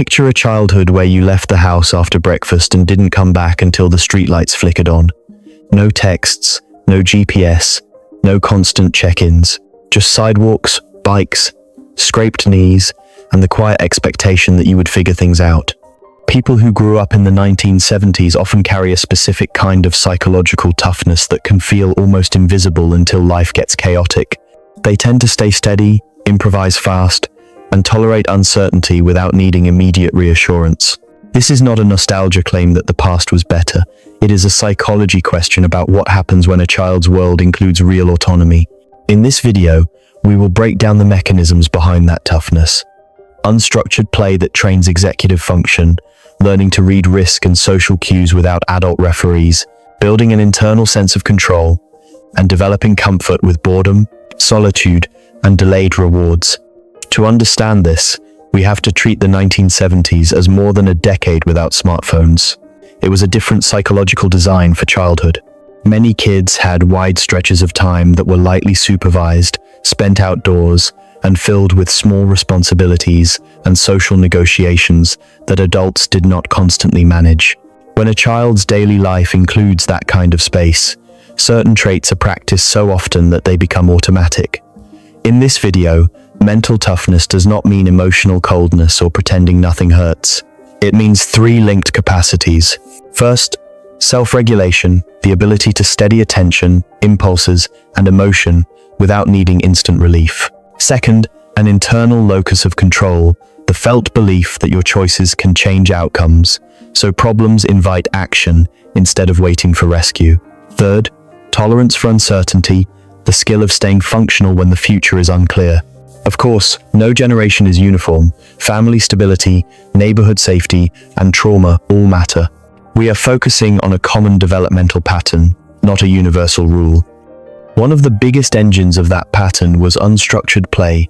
Picture a childhood where you left the house after breakfast and didn't come back until the streetlights flickered on. No texts, no GPS, no constant check-ins, just sidewalks, bikes, scraped knees, and the quiet expectation that you would figure things out. People who grew up in the 1970s often carry a specific kind of psychological toughness that can feel almost invisible until life gets chaotic. They tend to stay steady, improvise fast, and tolerate uncertainty without needing immediate reassurance. This is not a nostalgia claim that the past was better. It is a psychology question about what happens when a child's world includes real autonomy. In this video, we will break down the mechanisms behind that toughness. Unstructured play that trains executive function, learning to read risk and social cues without adult referees, building an internal sense of control, and developing comfort with boredom, solitude, and delayed rewards. To understand this, we have to treat the 1970s as more than a decade without smartphones. It was a different psychological design for childhood. Many kids had wide stretches of time that were lightly supervised, spent outdoors, and filled with small responsibilities and social negotiations that adults did not constantly manage. When a child's daily life includes that kind of space, certain traits are practiced so often that they become automatic. In this video, mental toughness does not mean emotional coldness or pretending nothing hurts. It means three linked capacities. First, self-regulation, the ability to steady attention, impulses, and emotion without needing instant relief. Second, an internal locus of control, the felt belief that your choices can change outcomes, so problems invite action instead of waiting for rescue. Third, tolerance for uncertainty, the skill of staying functional when the future is unclear. Of course, no generation is uniform. Family stability, neighborhood safety, and trauma all matter. We are focusing on a common developmental pattern, not a universal rule. One of the biggest engines of that pattern was unstructured play.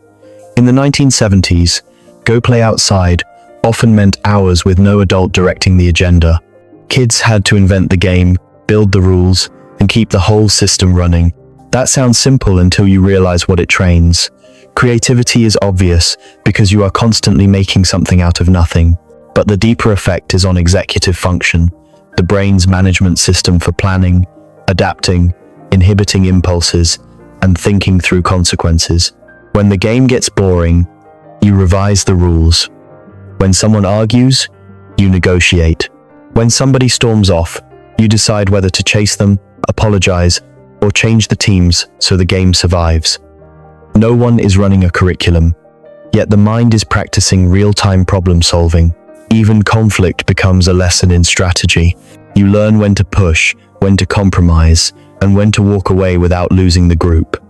In the 1970s, go play outside often meant hours with no adult directing the agenda. Kids had to invent the game, build the rules, and keep the whole system running. That sounds simple until you realize what it trains. Creativity is obvious because you are constantly making something out of nothing. But the deeper effect is on executive function, the brain's management system for planning, adapting, inhibiting impulses, and thinking through consequences. When the game gets boring, you revise the rules. When someone argues, you negotiate. When somebody storms off, you decide whether to chase them, apologize, or change the teams so the game survives. No one is running a curriculum, yet the mind is practicing real-time problem solving. Even conflict becomes a lesson in strategy. You learn when to push, when to compromise, and when to walk away without losing the group.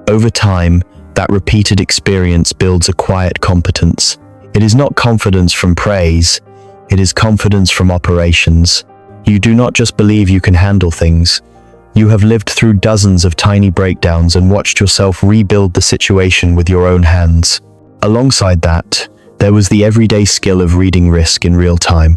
Over time, that repeated experience builds a quiet competence. It is not confidence from praise, it is confidence from operations. You do not just believe you can handle things. You have lived through dozens of tiny breakdowns and watched yourself rebuild the situation with your own hands. Alongside that, there was the everyday skill of reading risk in real time.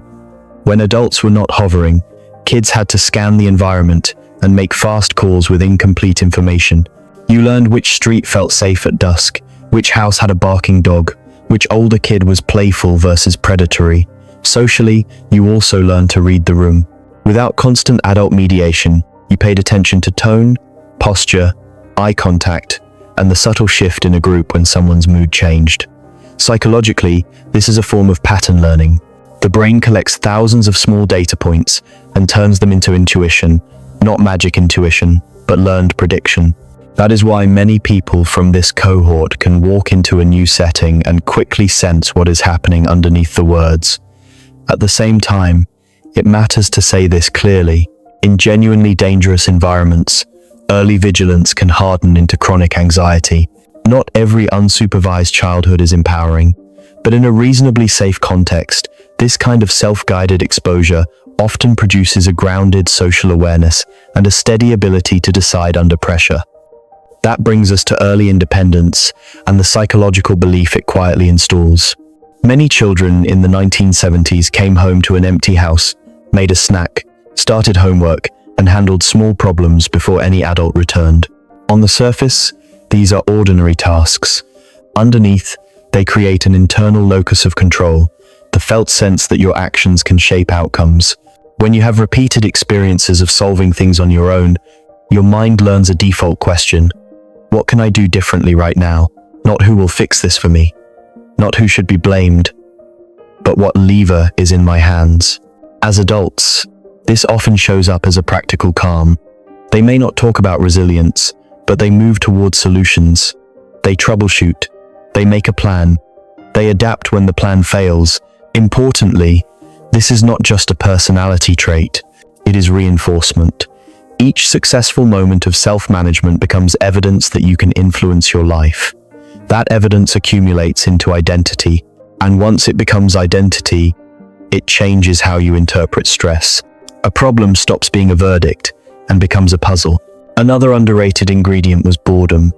When adults were not hovering, kids had to scan the environment and make fast calls with incomplete information. You learned which street felt safe at dusk, which house had a barking dog, which older kid was playful versus predatory. Socially, you also learned to read the room. Without constant adult mediation, you paid attention to tone, posture, eye contact, and the subtle shift in a group when someone's mood changed. Psychologically, this is a form of pattern learning. The brain collects thousands of small data points and turns them into intuition, not magic intuition, but learned prediction. That is why many people from this cohort can walk into a new setting and quickly sense what is happening underneath the words. At the same time, it matters to say this clearly. In genuinely dangerous environments, early vigilance can harden into chronic anxiety. Not every unsupervised childhood is empowering, but in a reasonably safe context, this kind of self-guided exposure often produces a grounded social awareness and a steady ability to decide under pressure. That brings us to early independence and the psychological belief it quietly installs. Many children in the 1970s came home to an empty house, made a snack, started homework, and handled small problems before any adult returned. On the surface, these are ordinary tasks. Underneath, they create an internal locus of control, the felt sense that your actions can shape outcomes. When you have repeated experiences of solving things on your own, your mind learns a default question. What can I do differently right now? Not who will fix this for me. Not who should be blamed, but what lever is in my hands. As adults, this often shows up as a practical calm. They may not talk about resilience, but they move towards solutions. They troubleshoot. They make a plan. They adapt when the plan fails. Importantly, this is not just a personality trait. It is reinforcement. Each successful moment of self-management becomes evidence that you can influence your life. That evidence accumulates into identity, and once it becomes identity, it changes how you interpret stress. A problem stops being a verdict and becomes a puzzle. Another underrated ingredient was boredom.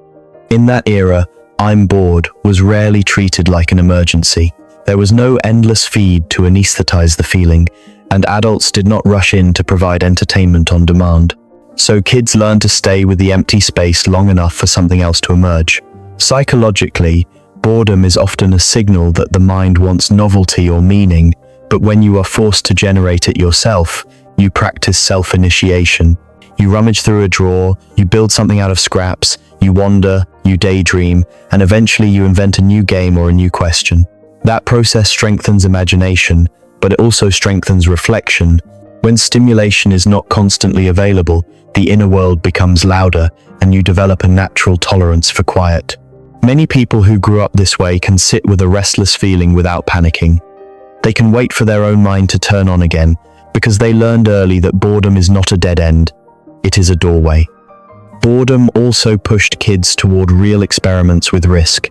In that era, "I'm bored" was rarely treated like an emergency. There was no endless feed to anesthetize the feeling, and adults did not rush in to provide entertainment on demand. So kids learned to stay with the empty space long enough for something else to emerge. Psychologically, boredom is often a signal that the mind wants novelty or meaning, but when you are forced to generate it yourself, you practice self-initiation. You rummage through a drawer, you build something out of scraps, you wander, you daydream, and eventually you invent a new game or a new question. That process strengthens imagination, but it also strengthens reflection. When stimulation is not constantly available, the inner world becomes louder, and you develop a natural tolerance for quiet. Many people who grew up this way can sit with a restless feeling without panicking. They can wait for their own mind to turn on again, because they learned early that boredom is not a dead end, it is a doorway. Boredom also pushed kids toward real experiments with risk,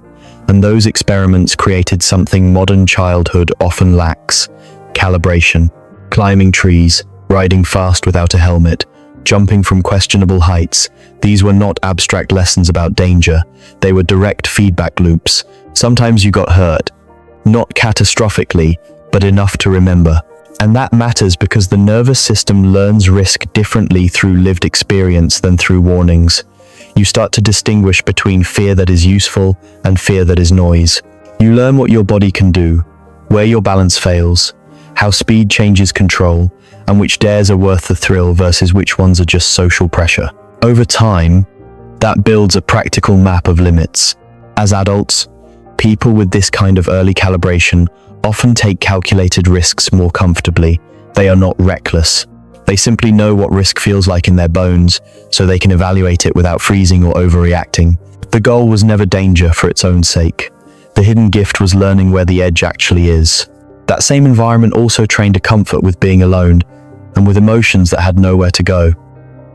and those experiments created something modern childhood often lacks: calibration. Climbing trees, riding fast without a helmet, jumping from questionable heights. These were not abstract lessons about danger. They were direct feedback loops. Sometimes you got hurt. Not catastrophically, but enough to remember. And that matters because the nervous system learns risk differently through lived experience than through warnings. You start to distinguish between fear that is useful and fear that is noise. You learn what your body can do, where your balance fails, how speed changes control, and which dares are worth the thrill versus which ones are just social pressure. Over time, that builds a practical map of limits. As adults, people with this kind of early calibration often take calculated risks more comfortably. They are not reckless. They simply know what risk feels like in their bones, so they can evaluate it without freezing or overreacting. The goal was never danger for its own sake. The hidden gift was learning where the edge actually is. That same environment also trained a comfort with being alone and with emotions that had nowhere to go.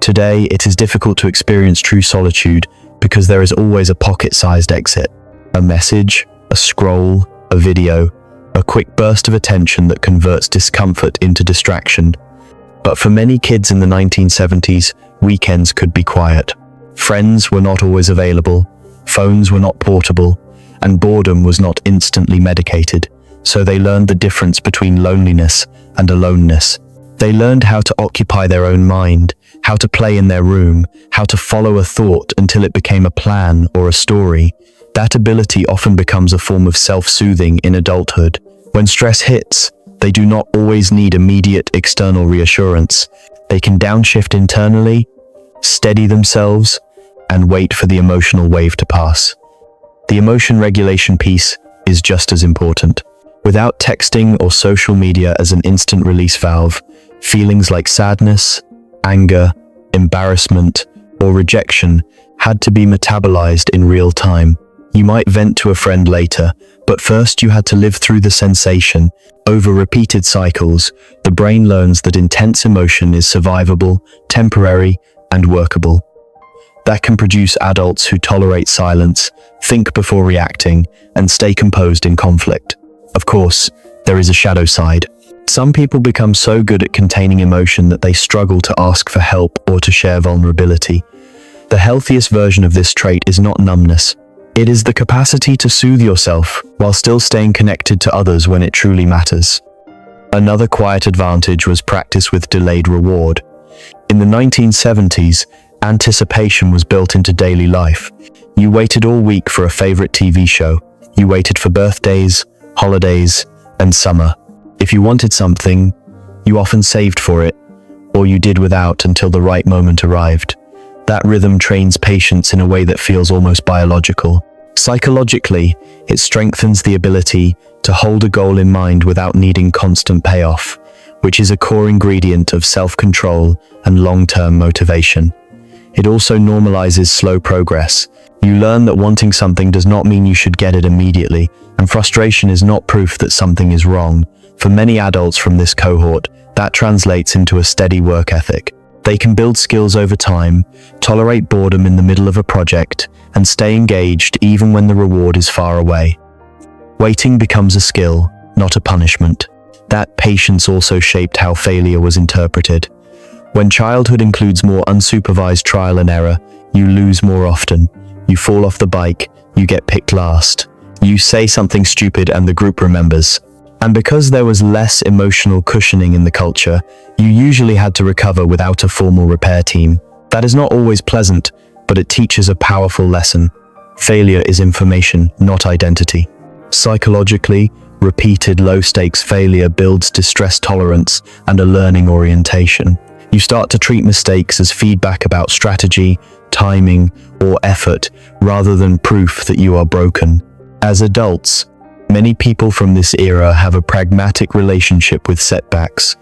Today, it is difficult to experience true solitude because there is always a pocket-sized exit. A message, a scroll, a video, a quick burst of attention that converts discomfort into distraction. But for many kids in the 1970s, weekends could be quiet. Friends were not always available, phones were not portable, and boredom was not instantly medicated. So they learned the difference between loneliness and aloneness. They learned how to occupy their own mind, how to play in their room, how to follow a thought until it became a plan or a story. That ability often becomes a form of self-soothing in adulthood. When stress hits, they do not always need immediate external reassurance. They can downshift internally, steady themselves, and wait for the emotional wave to pass. The emotion regulation piece is just as important. Without texting or social media as an instant release valve, feelings like sadness, anger, embarrassment, or rejection had to be metabolized in real time. You might vent to a friend later, but first you had to live through the sensation. Over repeated cycles, the brain learns that intense emotion is survivable, temporary, and workable. That can produce adults who tolerate silence, think before reacting, and stay composed in conflict. Of course, there is a shadow side. Some people become so good at containing emotion that they struggle to ask for help or to share vulnerability. The healthiest version of this trait is not numbness. It is the capacity to soothe yourself while still staying connected to others when it truly matters. Another quiet advantage was practice with delayed reward. In the 1970s, anticipation was built into daily life. You waited all week for a favorite TV show. You waited for birthdays, holidays, and summer. If you wanted something, you often saved for it, or you did without until the right moment arrived. That rhythm trains patience in a way that feels almost biological. Psychologically, it strengthens the ability to hold a goal in mind without needing constant payoff, which is a core ingredient of self-control and long-term motivation. It also normalizes slow progress. You learn that wanting something does not mean you should get it immediately, and frustration is not proof that something is wrong. For many adults from this cohort, that translates into a steady work ethic. They can build skills over time, tolerate boredom in the middle of a project, and stay engaged even when the reward is far away. Waiting becomes a skill, not a punishment. That patience also shaped how failure was interpreted. When childhood includes more unsupervised trial and error, you lose more often. You fall off the bike, you get picked last. You say something stupid and the group remembers. And because there was less emotional cushioning in the culture, you usually had to recover without a formal repair team. That is not always pleasant, but it teaches a powerful lesson. Failure is information, not identity. Psychologically, repeated low-stakes failure builds distress tolerance and a learning orientation. You start to treat mistakes as feedback about strategy, timing, or effort, rather than proof that you are broken. As adults, many people from this era have a pragmatic relationship with setbacks.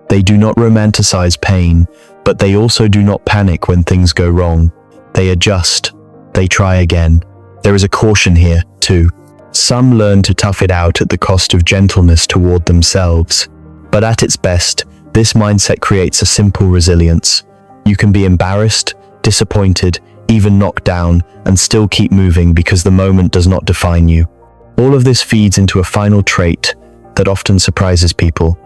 They do not romanticize pain, but they also do not panic when things go wrong. They adjust. They try again. There is a caution here, too. Some learn to tough it out at the cost of gentleness toward themselves. But at its best, this mindset creates a simple resilience. You can be embarrassed, disappointed, even knocked down, and still keep moving because the moment does not define you. All of this feeds into a final trait that often surprises people.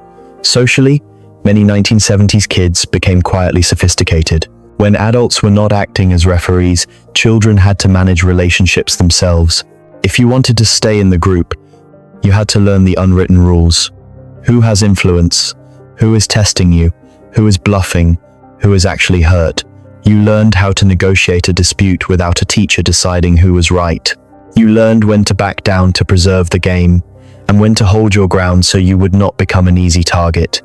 Socially, many 1970s kids became quietly sophisticated. When adults were not acting as referees, children had to manage relationships themselves. If you wanted to stay in the group, you had to learn the unwritten rules. Who has influence? Who is testing you? Who is bluffing? Who is actually hurt? You learned how to negotiate a dispute without a teacher deciding who was right. You learned when to back down to preserve the game, and when to hold your ground so you would not become an easy target.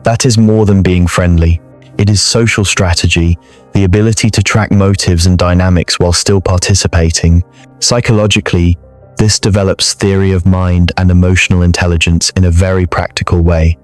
That is more than being friendly. It is social strategy, the ability to track motives and dynamics while still participating. Psychologically, this develops theory of mind and emotional intelligence in a very practical way.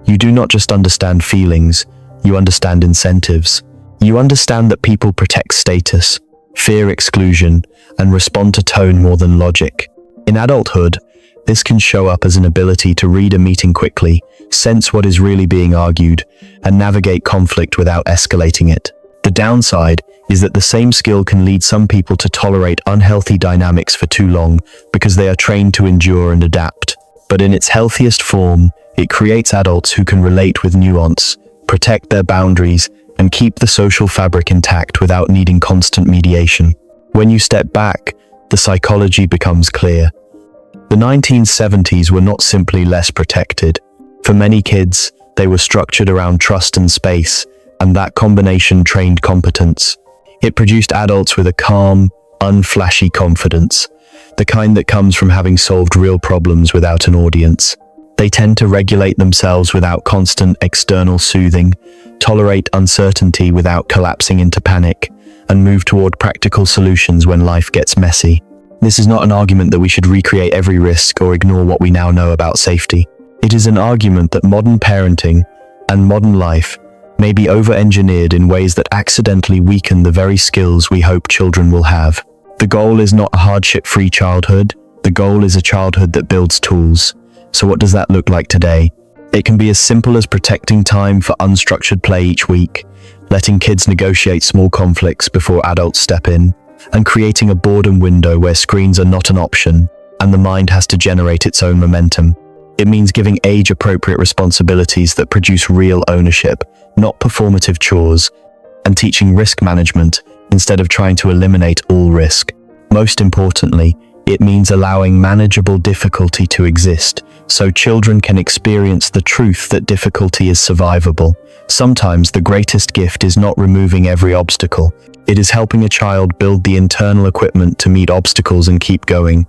You do not just understand feelings, you understand incentives. You understand that people protect status, fear exclusion, and respond to tone more than logic. In adulthood, this can show up as an ability to read a meeting quickly, sense what is really being argued, and navigate conflict without escalating it. The downside is that the same skill can lead some people to tolerate unhealthy dynamics for too long because they are trained to endure and adapt. But in its healthiest form, it creates adults who can relate with nuance, protect their boundaries, and keep the social fabric intact without needing constant mediation. When you step back, the psychology becomes clear. The 1970s were not simply less protected. For many kids, they were structured around trust and space, and that combination trained competence. It produced adults with a calm, unflashy confidence, the kind that comes from having solved real problems without an audience. They tend to regulate themselves without constant external soothing, tolerate uncertainty without collapsing into panic, and move toward practical solutions when life gets messy. This is not an argument that we should recreate every risk or ignore what we now know about safety. It is an argument that modern parenting and modern life may be over-engineered in ways that accidentally weaken the very skills we hope children will have. The goal is not a hardship-free childhood. The goal is a childhood that builds tools. So what does that look like today? It can be as simple as protecting time for unstructured play each week, letting kids negotiate small conflicts before adults step in, and creating a boredom window where screens are not an option and the mind has to generate its own momentum. It means giving age-appropriate responsibilities that produce real ownership, not performative chores, and teaching risk management instead of trying to eliminate all risk. Most importantly, it means allowing manageable difficulty to exist, so children can experience the truth that difficulty is survivable. Sometimes the greatest gift is not removing every obstacle. It is helping a child build the internal equipment to meet obstacles and keep going.